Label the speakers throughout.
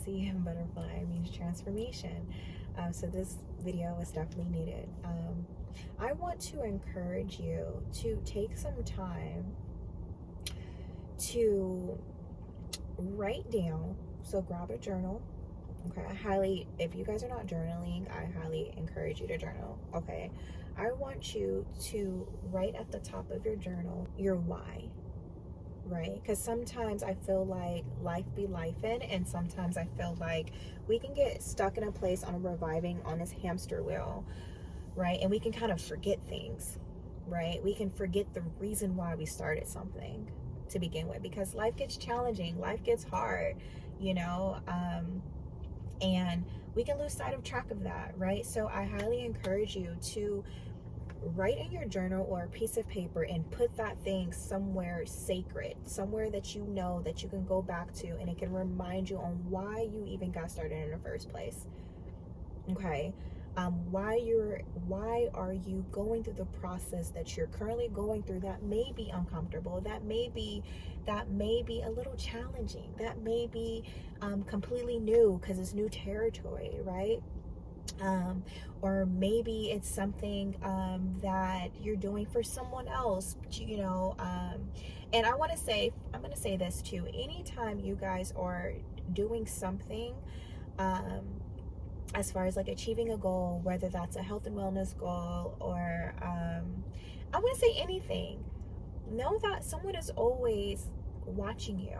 Speaker 1: see butterfly means transformation. So this video was definitely needed. I want to encourage you to take some time to write down. So grab a journal. Okay, if you guys are not journaling, I highly encourage you to journal. Okay, I want you to write at the top of your journal your why. Right? Because sometimes I feel like life be lifing, and sometimes I feel like we can get stuck in a place on reviving on this hamster wheel, right? And we can kind of forget things, right? We can forget the reason why we started something to begin with, because life gets challenging, life gets hard, you know, and we can lose sight of track of that, right? So I highly encourage you to write in your journal or a piece of paper and put that thing somewhere sacred, somewhere that you know that you can go back to, and it can remind you on why you even got started in the first place. Okay, why are you going through the process that you're currently going through that may be uncomfortable, that may be a little challenging, that may be completely new because it's new territory, right? Or maybe it's something that you're doing for someone else, you know. And I'm going to say this too. Anytime you guys are doing something, as far as like achieving a goal, whether that's a health and wellness goal or I want to say anything, know that someone is always watching you.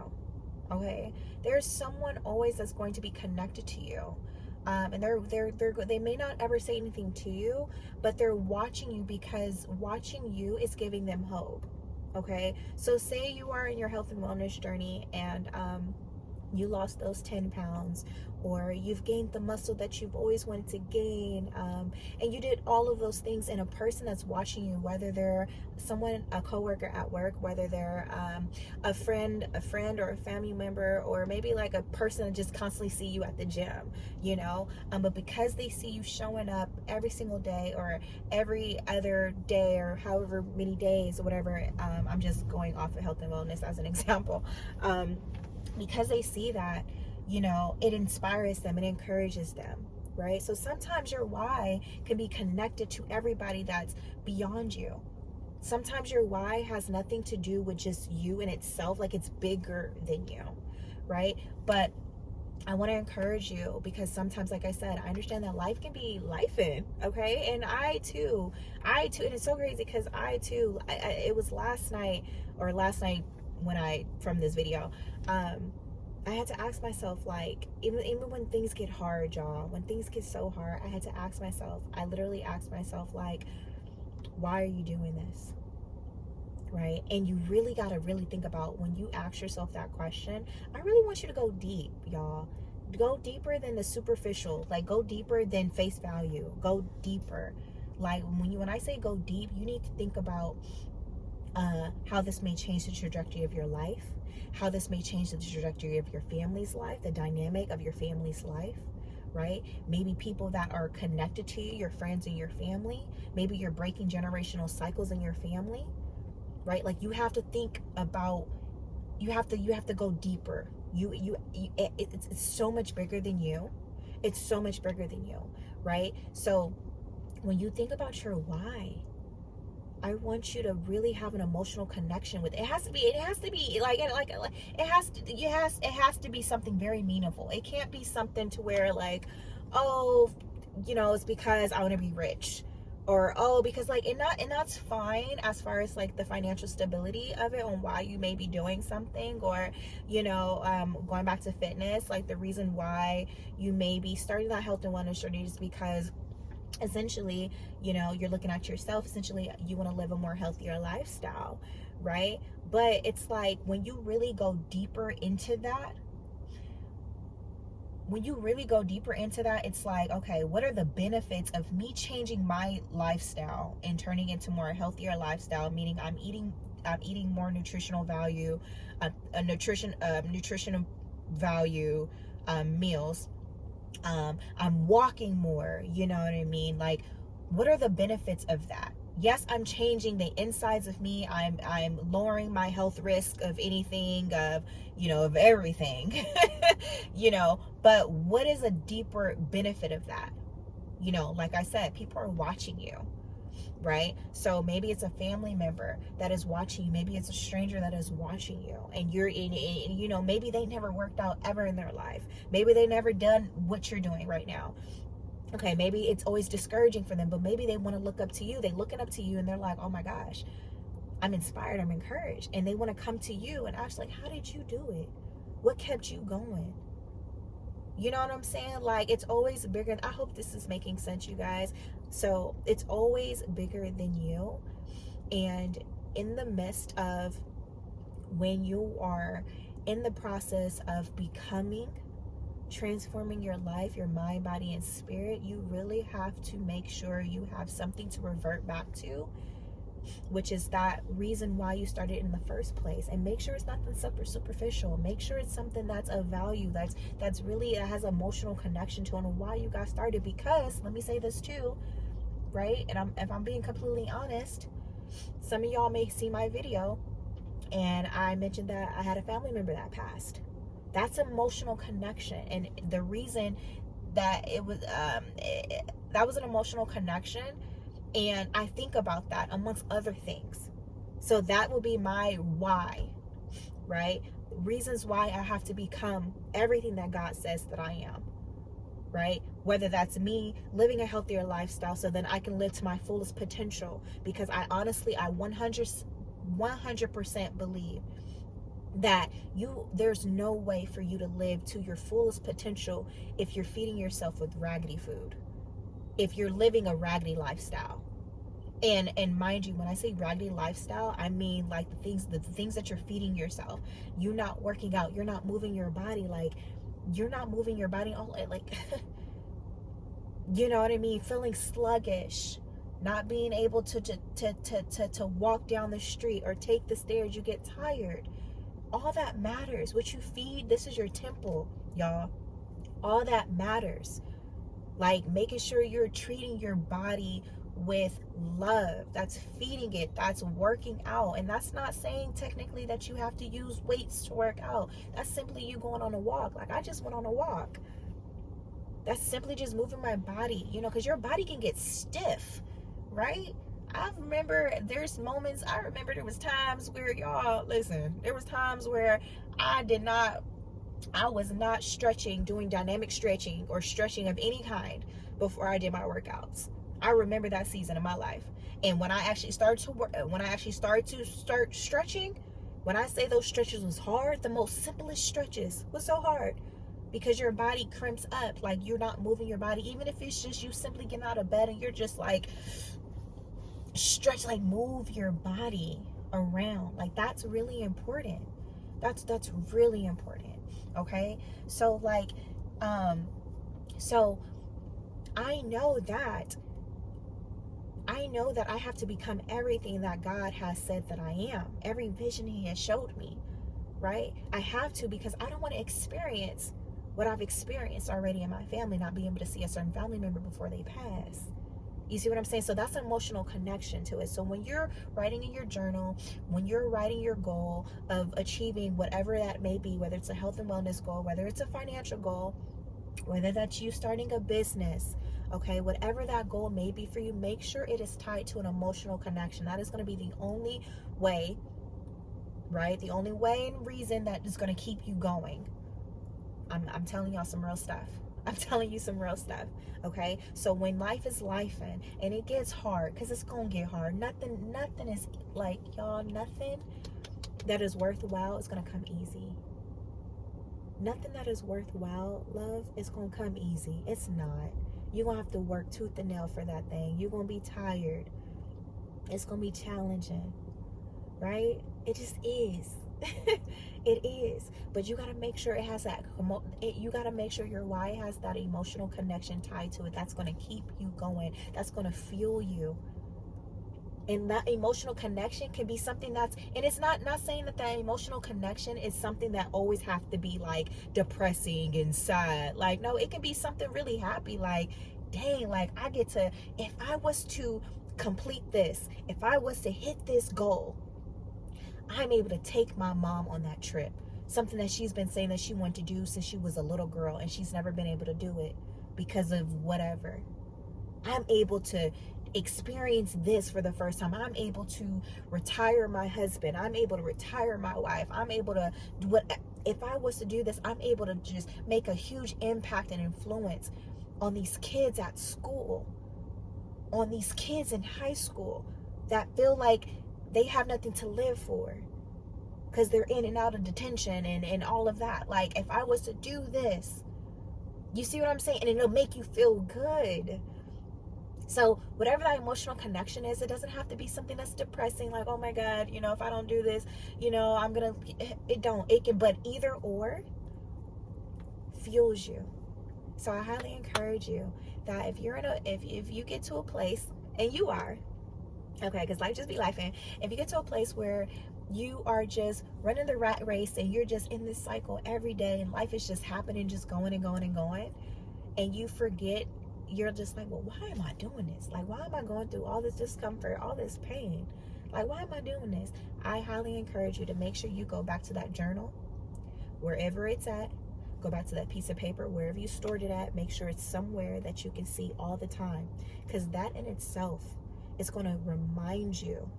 Speaker 1: Okay, there's someone always that's going to be connected to you. And they may not ever say anything to you, but they're watching you, because watching you is giving them hope. Okay, so say you are in your health and wellness journey, and you lost those 10 pounds, or you've gained the muscle that you've always wanted to gain, and you did all of those things, and a person that's watching you, whether they're a coworker at work, whether they're a friend or a family member, or maybe like a person that just constantly see you at the gym, you know, but because they see you showing up every single day or every other day or however many days or whatever, I'm just going off of health and wellness as an example, because they see that, you know, it inspires them, it encourages them, right? So sometimes your why can be connected to everybody that's beyond you. Sometimes your why has nothing to do with just you in itself, like it's bigger than you, right? But I want to encourage you, because sometimes, like I said, I understand that life can be lifing, okay? And I too, and it's so crazy because it was last night when from this video, I had to ask myself, like, even when things get hard, y'all, when things get so hard, I literally asked myself, like, why are you doing this? Right? And you really got to really think about, when you ask yourself that question, I really want you to go deep, y'all. Go deeper than the superficial. Like, go deeper than face value. Go deeper. Like, when I say go deep, you need to think about how this may change the trajectory of your life, how this may change the trajectory of your family's life, the dynamic of your family's life, right? Maybe people that are connected to you, your friends and your family. Maybe you're breaking generational cycles in your family, right? Like, you have to think about, you have to go deeper. It's so much bigger than you. It's so much bigger than you, right? So when you think about your why, I want you to really have an emotional connection with it. It has to be like it has to be something very meaningful. It can't be something to where, like, oh, you know, it's because I want to be rich, or oh, because, like, and that's fine as far as like the financial stability of it, on why you may be doing something, or, you know, going back to fitness, like the reason why you may be starting that health and wellness journey is because essentially, you know, you're looking at yourself, essentially you want to live a more healthier lifestyle, right? But it's like, when you really go deeper into that, it's like, okay, what are the benefits of me changing my lifestyle and turning into more healthier lifestyle, meaning I'm eating more nutritional value, nutrition value meals. I'm walking more, you know what I mean? Like, what are the benefits of that, Yes, I'm changing the insides of me. I'm lowering my health risk of anything, of, of everything. But what is a deeper benefit of that? Like I said, people are watching you, right? So maybe it's a family member that is watching you. Maybe it's a stranger that is watching you, and you're in, maybe they never worked out ever in their life. Maybe they never done what you're doing right now. Okay, maybe it's always discouraging for them, but maybe they want to look up to you. They looking up to you and they're like, oh my gosh, I'm inspired, I'm encouraged. And they want to come to you and ask, like, how did you do it? What kept you going? You know what I'm saying? Like, it's always bigger. I hope this is making sense, you guys. So it's always bigger than you. And in the midst of when you are in the process of becoming, transforming your life, your mind, body, and spirit, you really have to make sure you have something to revert back to, which is that reason why you started in the first place. And make sure it's nothing superficial. Make sure it's something that's of value, that's really has an emotional connection to it, and why you got started. Because let me say this too, right? And if I'm being completely honest, some of y'all may see my video and I mentioned that I had a family member that passed. That's emotional connection. And the reason that it was that was an emotional connection, and I think about that amongst other things. So that will be my why, right? Reasons why I have to become everything that God says that I am, right? Whether that's me living a healthier lifestyle so then I can live to my fullest potential, because I 100% believe that there's no way for you to live to your fullest potential if you're feeding yourself with raggedy food, if you're living a raggedy lifestyle. And mind you, when I say raggedy lifestyle, I mean like the things that you're feeding yourself. You're not working out, you're not moving your body, like you're not moving your body all like you know what I mean, feeling sluggish, not being able to walk down the street or take the stairs, you get tired. All that matters. What you feed, this is your temple, y'all. All that matters. Like making sure you're treating your body with love. That's feeding it. That's working out. And that's not saying technically that you have to use weights to work out. That's simply you going on a walk. Like I just went on a walk. That's simply just moving my body, because your body can get stiff, right? I remember there was times where, y'all, listen, there was times where I was not stretching, doing dynamic stretching or stretching of any kind before I did my workouts. I remember that season of my life. And when I actually started to start stretching, when I say those stretches was hard, the most simplest stretches was so hard. Because your body crimps up, like you're not moving your body, even if it's just you simply getting out of bed and you're just like stretch, like move your body around. Like that's really important. That's really important. Okay, so like so I know that I have to become everything that God has said that I am, every vision He has showed me, right? I have to, because I don't want to experience what I've experienced already in my family, not being able to see a certain family member before they pass. You see what I'm saying? So that's an emotional connection to it. So when you're writing in your journal, when you're writing your goal of achieving whatever that may be, whether it's a health and wellness goal, whether it's a financial goal, whether that's you starting a business, okay, whatever that goal may be for you, make sure it is tied to an emotional connection. That is going to be the only way, right? The only way and reason that is going to keep you going. I'm telling y'all some real stuff. I'm telling you some real stuff, okay? So when life is lifing and it gets hard, because it's going to get hard. Nothing is like, y'all, nothing that is worthwhile is going to come easy. Nothing that is worthwhile, love, is going to come easy. It's not. You're going to have to work tooth and nail for that thing. You're going to be tired. It's going to be challenging, right? It just is. It is. But you got to make sure it has that, you got to make sure your why has that emotional connection tied to it. That's going to keep you going. That's going to fuel you. And that emotional connection can be something that's, and it's not saying that that emotional connection is something that always have to be like depressing and sad. Like, no, it can be something really happy. Like, dang, like I get to, if I was to complete this, if I was to hit this goal, I'm able to take my mom on that trip. Something that she's been saying that she wanted to do since she was a little girl, and she's never been able to do it because of whatever. I'm able to experience this for the first time. I'm able to retire my husband. I'm able to retire my wife. I'm able to do what, if I was to do this, I'm able to just make a huge impact and influence on these kids at school, on these kids in high school that feel like they have nothing to live for because they're in and out of detention and all of that. Like, if I was to do this, you see what I'm saying? And it'll make you feel good. So whatever that emotional connection is, it doesn't have to be something that's depressing, like, oh my God, you know, if I don't do this, you know, I'm gonna, it can, but either or fuels you. So I highly encourage you that if you're in a, if you get to a place, and you are, okay, because life just be life, and if you get to a place where you are just running the rat race and you're just in this cycle every day and life is just happening, just going and going and going, and you forget, you're just like, well, why am I doing this? Like, why am I going through all this discomfort, all this pain? Like, why am I doing this? I highly encourage you to make sure you go back to that journal, wherever it's at. Go back to that piece of paper, wherever you stored it at. Make sure it's somewhere that you can see all the time, because that in itself is going to remind you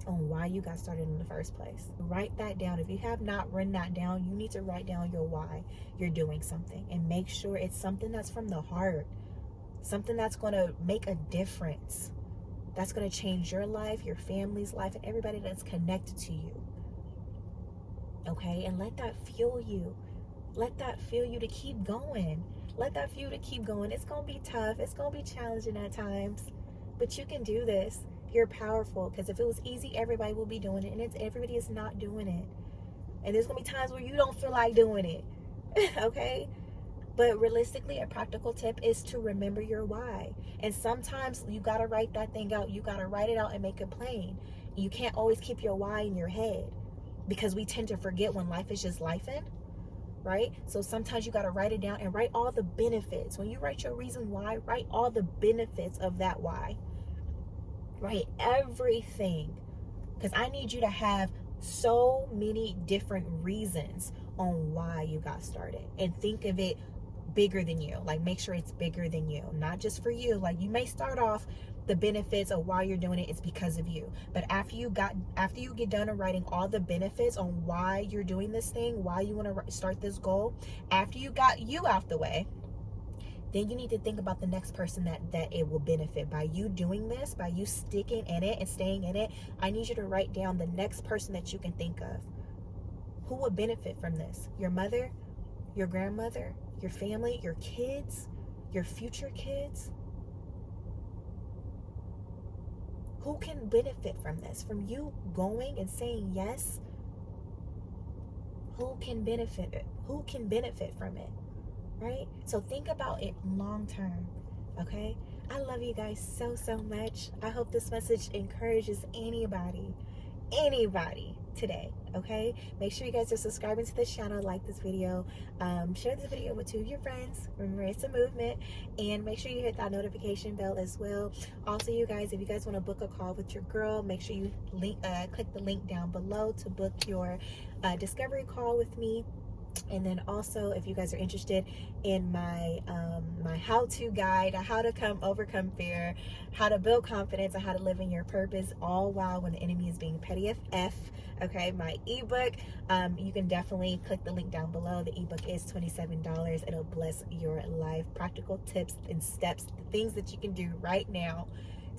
Speaker 1: on why you got started in the first place. Write that down. If you have not written that down, you need to write down your why you're doing something, and make sure it's something that's from the heart, something that's going to make a difference, that's going to change your life, your family's life, and everybody that's connected to you. Okay? And let that fuel you. Let that fuel you to keep going. Let that fuel to keep going. It's going to be tough. It's going to be challenging at times, but you can do this. You're powerful, because if it was easy, everybody will be doing it, and everybody is not doing it. And there's going to be times where you don't feel like doing it. Okay? But realistically, a practical tip is to remember your why. And sometimes you got to write that thing out. You got to write it out and make it plain. You can't always keep your why in your head, because we tend to forget when life is just lifing, right? So sometimes you got to write it down and write all the benefits. When you write your reason why, write all the benefits of that why. Write everything, because I need you to have so many different reasons on why you got started, and think of it bigger than you. Like, make sure it's bigger than you, not just for you. Like, you may start off, the benefits of why you're doing it is because of you, but after you get done of writing all the benefits on why you're doing this thing, why you want to start this goal, after you got you out the way, then you need to think about the next person that it will benefit by you doing this, by you sticking in it and staying in it. I need you to write down the next person that you can think of. Who would benefit from this? Your mother, your grandmother, your family, your kids, your future kids. Who can benefit from this? From you going and saying yes? Who can benefit it? Who can benefit from it? Right? So think about it long term. Okay? I love you guys so, so much. I hope this message encourages anybody today. Okay, make sure you guys are subscribing to this channel, like this video, share this video with 2 of your friends. Remember, it's a movement, and make sure you hit that notification bell as well. Also, you guys, if you guys want to book a call with your girl, make sure you click the link down below to book your discovery call with me. And then also, if you guys are interested in my my how-to guide, how to overcome fear, how to build confidence, and how to live in your purpose, all while when the enemy is being petty AF, okay, my ebook, you can definitely click the link down below. The ebook is $27. It'll bless your life. Practical tips and steps, things that you can do right now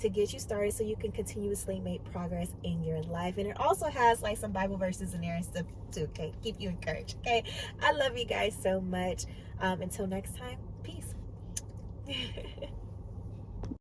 Speaker 1: to get you started so you can continuously make progress in your life. And it also has like some Bible verses in there and stuff too, okay? Keep you encouraged, okay? I love you guys so much. Until next time, peace.